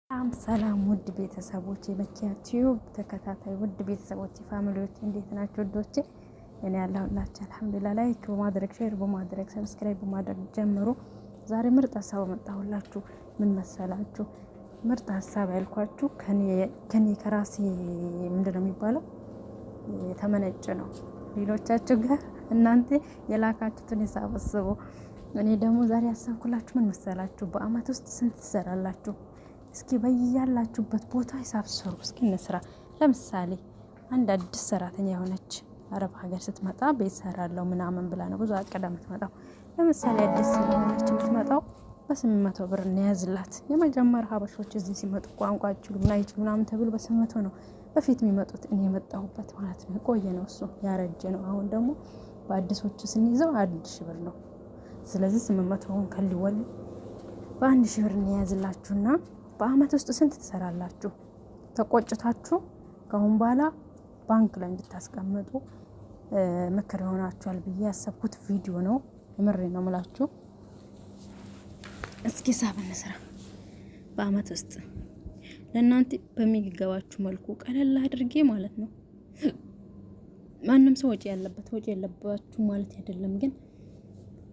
ሰላም ውድ ቤተሰቦች የመኪያ ቲዩብ ተከታታይ ውድ ቤተሰቦች ፋሚሊዎች እንዴት ናቸው? ውዶቼ እኔ ያለሁላችሁ አልሐምዱሊላህ። ላይክ በማድረግ ሼር በማድረግ ሰብስክራይብ በማድረግ ጀምሮ ዛሬ ምርጥ ሀሳብ መጣሁላችሁ። ምን መሰላችሁ? ምርጥ ሀሳብ ያልኳችሁ ከኔ ከራሴ ምንድነው የሚባለው የተመነጨ ነው። ሌሎቻችሁ ጋር እናንተ የላካችሁትን የሳበስቡ እኔ ደግሞ ዛሬ ያሰብኩላችሁ ምን መሰላችሁ? በአመት ውስጥ ስንት ትሰራላችሁ? እስኪ በያላችሁበት ቦታ ሂሳብ ስሩ። እስኪ እንስራ። ለምሳሌ አንድ አዲስ ሰራተኛ የሆነች አረብ ሀገር ስትመጣ ቤት ሰራለሁ ምናምን ብላ ነው ብዙ አቅዳ የምትመጣው። ለምሳሌ አዲስ የሆነች የምትመጣው በ800 ብር እንያዝላት። የመጀመሪያ ሀበሾች እዚህ ሲመጡ ቋንቋ አይችሉም ምናምን ተብሎ በ800 ነው በፊት የሚመጡት። እኔ የመጣሁበት ማለት ነው። የቆየ ነው እሱ ያረጀ ነው። አሁን ደግሞ በአዲሶቹ ስንይዘው 1000 ብር ነው። ስለዚህ 800ውን ከሊወል በ1000 ብር እንያዝላችሁና በአመት ውስጥ ስንት ትሰራላችሁ? ተቆጭታችሁ ከአሁን በኋላ ባንክ ላይ እንድታስቀምጡ ምክር ይሆናችኋል ብዬ ያሰብኩት ቪዲዮ ነው። ምሬ ነው የምላችሁ። እስኪ ሂሳብ እንስራ። በአመት ውስጥ ለእናንተ በሚገባችሁ መልኩ ቀለል አድርጌ ማለት ነው። ማንም ሰው ወጪ የለባችሁ ማለት አይደለም፣ ግን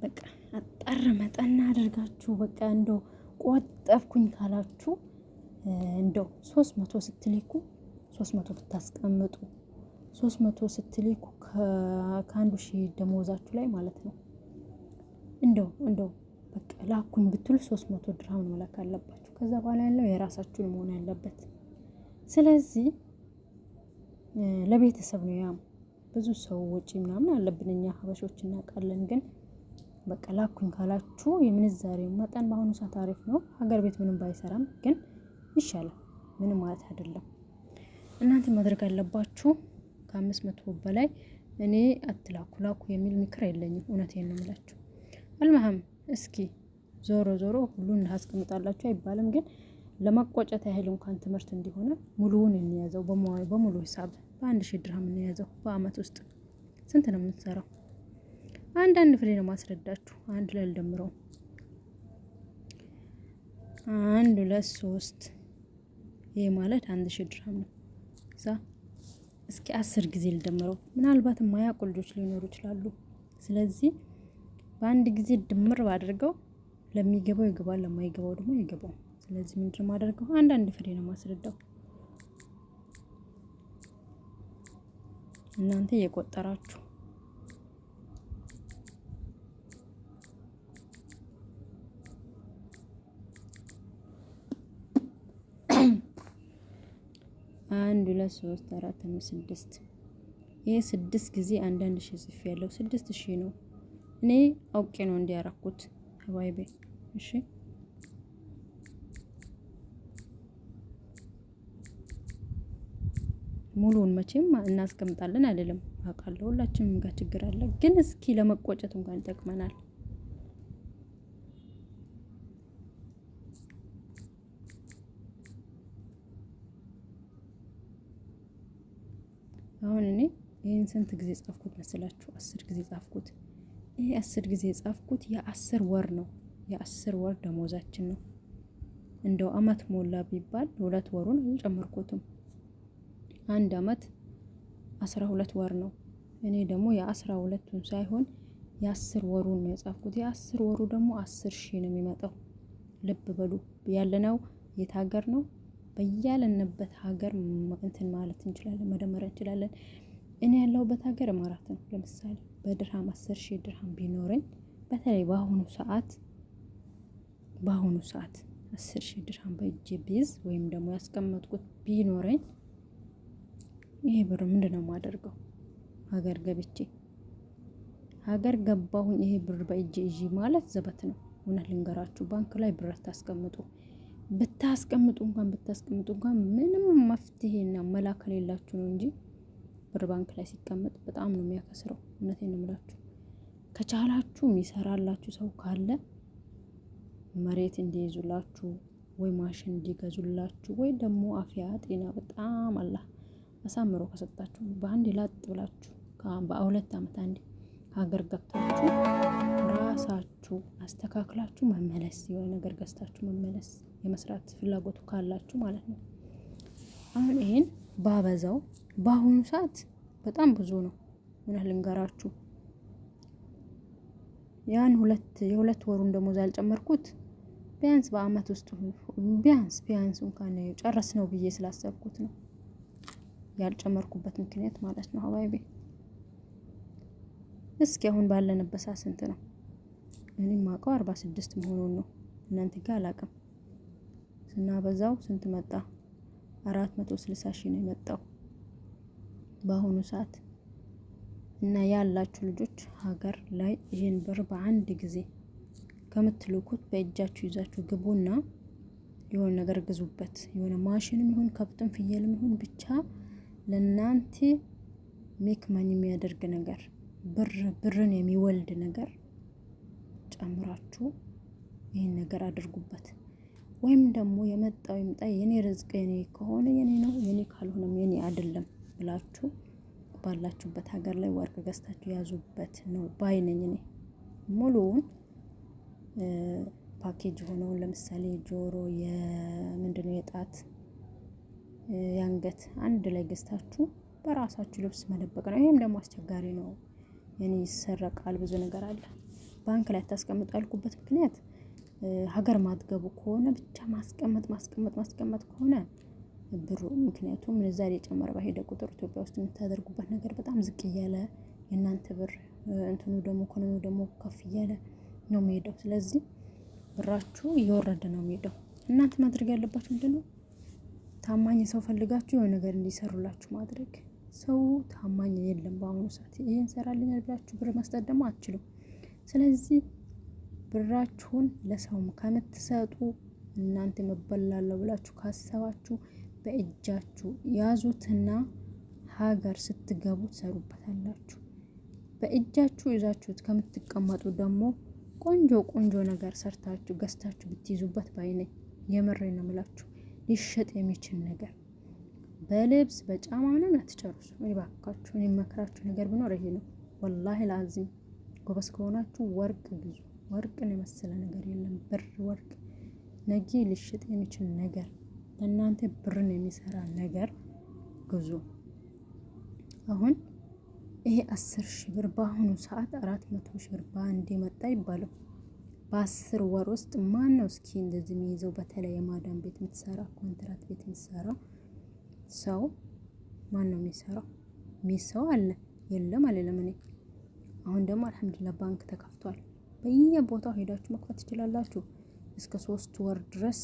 በቃ አጠር መጠና አድርጋችሁ በቃ እንደው ቆጠብኩኝ ካላችሁ እንደው 300 ስትልኩ 300 ብታስቀምጡ 300 ስትልኩ ከአንዱ ሺህ ደሞዛችሁ ላይ ማለት ነው። እንደው በቃ ላኩኝ ብትሉ 300 ድርሃም መላክ አለባችሁ። ከዛ በኋላ ያለው የራሳችሁን መሆን ያለበት። ስለዚህ ለቤተሰብ ነው። ያም ብዙ ሰው ወጪ ምናምን አለብን እኛ ሀበሾች እናውቃለን። ግን በቃ ላኩኝ ካላችሁ የምንዛሬው መጠን በአሁኑ ሰዓት አሪፍ ነው። ሀገር ቤት ምንም ባይሰራም ግን ይሻላል። ምንም ማለት አይደለም። እናንተ ማድረግ አለባችሁ ከ500 በላይ እኔ አትላኩ ላኩ የሚል ምክር የለኝም። እውነቴን ነው የምላችሁ። አልመሀም እስኪ ዞሮ ሁሉን አስቀምጣላችሁ አይባልም፣ ግን ለመቆጨት ያህል እንኳን ትምህርት እንዲሆነ ሙሉውን እንያዘው። በሙሉ ሂሳብ በ1000 ድርሃም እንያዘው። በአመት ውስጥ ስንት ነው የምንሰራው? አንዳንድ ፍሬ ነው ማስረዳችሁ። አንድ ላይ ልደምረው 1 2 3 ይሄ ማለት 1000 ድርሃም ነው። እስኪ 10 ጊዜ ልደምረው። ምናልባት የማያውቁ ልጆች ሊኖሩ ይችላሉ። ስለዚህ በአንድ ጊዜ ድምር ባድርገው ለሚገባው ይገባል፣ ለማይገባው ደግሞ ይገባው። ስለዚህ ምንድነው ማደርገው? አንዳንድ ፍሬ ነው ማስረዳው። እናንተ እየቆጠራችሁ አንድ 2 3 4 5 6 ይሄ 6 ጊዜ አንዳንድ ሺህ ጽፍ ያለው 6000 ነው። እኔ አውቄ ነው እንዲያረኩት ሀባይቤ። እሺ ሙሉውን መቼም እናስቀምጣለን አይደለም፣ አውቃለሁ። ሁላችንም ጋር ችግር አለ። ግን እስኪ ለመቆጨት እንኳን ይጠቅመናል። አሁን እኔ ይሄን ስንት ጊዜ ጻፍኩት መስላችሁ? 10 ጊዜ ጻፍኩት። ይሄ 10 ጊዜ ጻፍኩት የ10 ወር ነው። የ10 ወር ደሞዛችን ነው። እንደው አመት ሞላ ቢባል 2 ወሩን አልጨመርኩትም። አንድ አመት 12 ወር ነው። እኔ ደግሞ የ12ቱን ሳይሆን የ10 ወሩን ነው የጻፍኩት። የ10 ወሩ ደግሞ 10,000 ነው የሚመጣው። ልብ በሉ። ያለነው የት ሀገር ነው? በያለንበት ሀገር እንትን ማለት እንችላለን፣ መደመር እንችላለን። እኔ ያለሁበት ሀገር ኢማራት ነው። ለምሳሌ በድርሃም 10,000 ድርሃም ቢኖረኝ፣ በተለይ በአሁኑ ሰዓት 10,000 ድርሃም በእጄ ቢይዝ ወይም ደግሞ ያስቀመጥኩት ቢኖረኝ ይሄ ብር ምንድነው የማደርገው? ሀገር ገብቼ ሀገር ገባሁኝ ይሄ ብር በእጄ ይዤ ማለት ዘበት ነው። እውነት ልንገራችሁ፣ ባንክ ላይ ብር ብታስቀምጡ እንኳን ምንም መፍትሄና መላ ከሌላችሁ ነው እንጂ ብር ባንክ ላይ ሲቀመጥ በጣም ነው የሚያከስረው። እውነቴን ነው የምላችሁ። ከቻላችሁ የሚሰራላችሁ ሰው ካለ መሬት እንዲይዙላችሁ ወይ ማሽን እንዲገዙላችሁ ወይ ደግሞ አፍያ ጤና በጣም አላህ አሳምሮ ከሰጣችሁ በአንድ ላጥ ብላችሁ በ2 አመት አንዴ ሀገር ገብታችሁ ራሳችሁ አስተካክላችሁ መመለስ፣ የሆነ ነገር ገዝታችሁ መመለስ የመስራት ፍላጎቱ ካላችሁ ማለት ነው። አሁን ይሄን ባበዛው በአሁኑ ሰዓት በጣም ብዙ ነው። ምን ልንገራችሁ፣ ያን የሁለት ወሩን ደሞዝ ያልጨመርኩት ቢያንስ በአመት ውስጥ ቢያንስ እንኳን ጨረስ ነው ብዬ ስላሰብኩት ነው ያልጨመርኩበት ምክንያት ማለት ነው። ሀባይቤ እስኪ አሁን ባለንበት ሰዓት ስንት ነው? እኔም ማውቀው 46 መሆኑን ነው። እናንተ ጋር አላውቅም። ስናበዛው ስንት መጣ? 460 ሺህ ነው የመጣው በአሁኑ ሰዓት። እና ያላችሁ ልጆች ሀገር ላይ ይሄን ብር በአንድ ጊዜ ከምትልኩት በእጃችሁ ይዛችሁ ግቡና የሆነ ነገር ግዙበት። የሆነ ማሽንም ይሁን ከብትም ፍየልም ይሁን ብቻ ለናንተ ሜክማኝ የሚያደርግ ነገር ብርን የሚወልድ ነገር ጨምራችሁ ይሄን ነገር አድርጉበት። ወይም ደግሞ የመጣው ይምጣ፣ የኔ ርዝቅ የኔ ከሆነ የኔ ነው፣ የኔ ካልሆነም የኔ አይደለም ብላችሁ ባላችሁበት ሀገር ላይ ወርቅ ገዝታችሁ ያዙበት ነው ባይነኝ። እኔ ሙሉውን ፓኬጅ ሆነውን ለምሳሌ ጆሮ የምንድነው የጣት የአንገት አንድ ላይ ገዝታችሁ በራሳችሁ ልብስ መደበቅ ነው። ይሄም ደግሞ አስቸጋሪ ነው። የኔ ይሰረቃል፣ ብዙ ነገር አለ። ባንክ ላይ ታስቀምጡ ያልኩበት ምክንያት ሀገር ማትገቡ ከሆነ ብቻ ማስቀመጥ ከሆነ ብሩ፣ ምክንያቱም ምንዛሬ የጨመረ በሄደ ቁጥር ኢትዮጵያ ውስጥ የምታደርጉበት ነገር በጣም ዝቅ እያለ የእናንተ ብር እንትኑ ደግሞ ኢኮኖሚው ደግሞ ከፍ እያለ ነው የሚሄደው። ስለዚህ ብራችሁ እየወረደ ነው የሚሄደው። እናንተ ማድረግ ያለባችሁ ምንድነው? ታማኝ ሰው ፈልጋችሁ የሆነ ነገር እንዲሰሩላችሁ ማድረግ። ሰው ታማኝ የለም በአሁኑ ሰዓት። ይሄን ሰራልኛል ብላችሁ ብር መስጠት ደግሞ አትችሉም። ስለዚህ ብራችሁን ለሰው ከምትሰጡ እናንተ መበላለሁ ብላችሁ ካሰባችሁ በእጃችሁ ያዙትና ሀገር ስትገቡ ትሰሩበታላችሁ። በእጃችሁ ይዛችሁት ከምትቀመጡ ደግሞ ቆንጆ ነገር ሰርታችሁ ገዝታችሁ ብትይዙበት ባይነኝ። የምሬን ነው የምላችሁ። ሊሸጥ የሚችል ነገር በልብስ በጫማ ምንም አትጨርሱ። እባካችሁ እኔ መክራችሁ ነገር ቢኖር ይሄ ነው። ወላሂ ላዚም ጎበዝ ከሆናችሁ ወርቅ ግዙ። ወርቅን የመሰለ ነገር የለም። ብር ወርቅ ነገ ሊሸጥ የሚችል ነገር ለእናንተ ብርን የሚሰራ ነገር ግዙ። አሁን ይሄ 10 ሺህ ብር በአሁኑ ሰዓት 400 ሺህ ብር በአንድ መጣ ይባላል። በ10 ወር ውስጥ ማን ነው እስኪ እንደዚህ የሚይዘው? በተለይ የማዳም ቤት የምትሰራ ኮንትራት ቤት የምትሰራ ሰው ማን ነው የሚሰራው? የሚሰው አለ የለም አለለም። እኔ አሁን ደግሞ አልሐምዱሊላህ ባንክ ተከፍቷል። በየቦታው ሄዳችሁ መክፈት ትችላላችሁ። እስከ 3 ወር ድረስ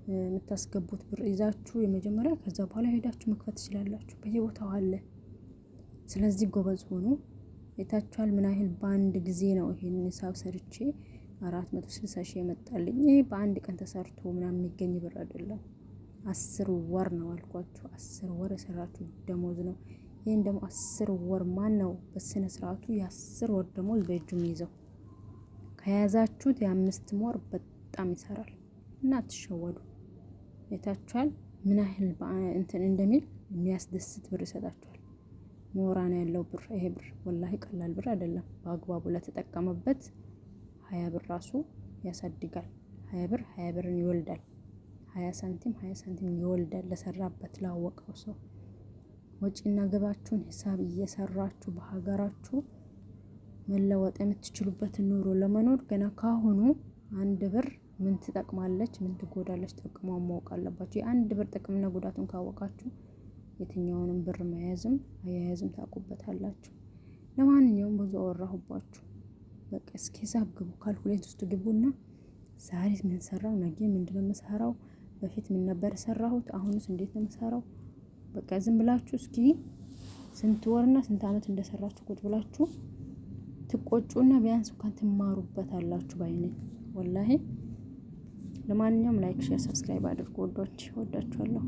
የምታስገቡት ብር ይዛችሁ የመጀመሪያ፣ ከዛ በኋላ ሄዳችሁ መክፈት ትችላላችሁ። በየቦታው አለ። ስለዚህ ጎበዝ ሆኑ። የታችኋል ምን ያህል በአንድ ጊዜ ነው ይሄን ሂሳብ ሰርቼ 460 ሺህ የመጣልኝ። ይሄ በአንድ ቀን ተሰርቶ ምናምን የሚገኝ ብር አይደለም። 10 ወር ነው አልኳችሁ። 10 ወር የሰራችሁ ደሞዝ ነው። ይሄን ደግሞ 10 ወር ማን ነው በስነ ስርዓቱ የ10 ወር ደሞዝ በእጁ የሚይዘው? ከያዛችሁት የ5 ወር በጣም ይሰራል እና አትሸወዱ። የታችኋል ምን ያህል እንትን እንደሚል የሚያስደስት ብር ይሰጣችኋል። ሞራን ያለው ብር ይሄ ብር ወላሂ ቀላል ብር አይደለም። በአግባቡ ለተጠቀመበት 20 ብር ራሱ ያሳድጋል። 20 ብር 20 ብርን ይወልዳል። 20 ሳንቲም ይወልዳል ለሰራበት ላወቀው ሰው። ወጪና ገባችሁን ሂሳብ እየሰራችሁ በሀገራችሁ መለወጥ የምትችሉበትን ኑሮ ለመኖር ገና ካሁኑ አንድ ብር ምን ትጠቅማለች፣ ምን ትጎዳለች ጥቅሟን ማወቅ አለባችሁ። የአንድ ብር ጥቅምና ጉዳቱን ካወቃችሁ የትኛውንም ብር መያዝም አያያዝም ታውቁበታላችሁ። ለማንኛውም ብዙ አወራሁባችሁ። በቃ እስኪ ሂሳብ ግቡ፣ ካልኩሌት ውስጥ ግቡና ዛሬ ምን ሰራው፣ ነገ ምንድነው የምሰራው፣ በፊት ምን ነበር ሰራሁት፣ አሁንስ እንዴት ነው የምሰራው። በቃ ዝም ብላችሁ እስኪ ስንት ወርና ስንት አመት እንደሰራችሁ ቁጭ ብላችሁ ትቆጩና ቢያንስ እንኳን ትማሩበታላችሁ ባይነኝ ወላሂ። ለማንኛውም ላይክ፣ ሼር፣ ሰብስክራይብ አድርጉ። ወዳችኋለሁ።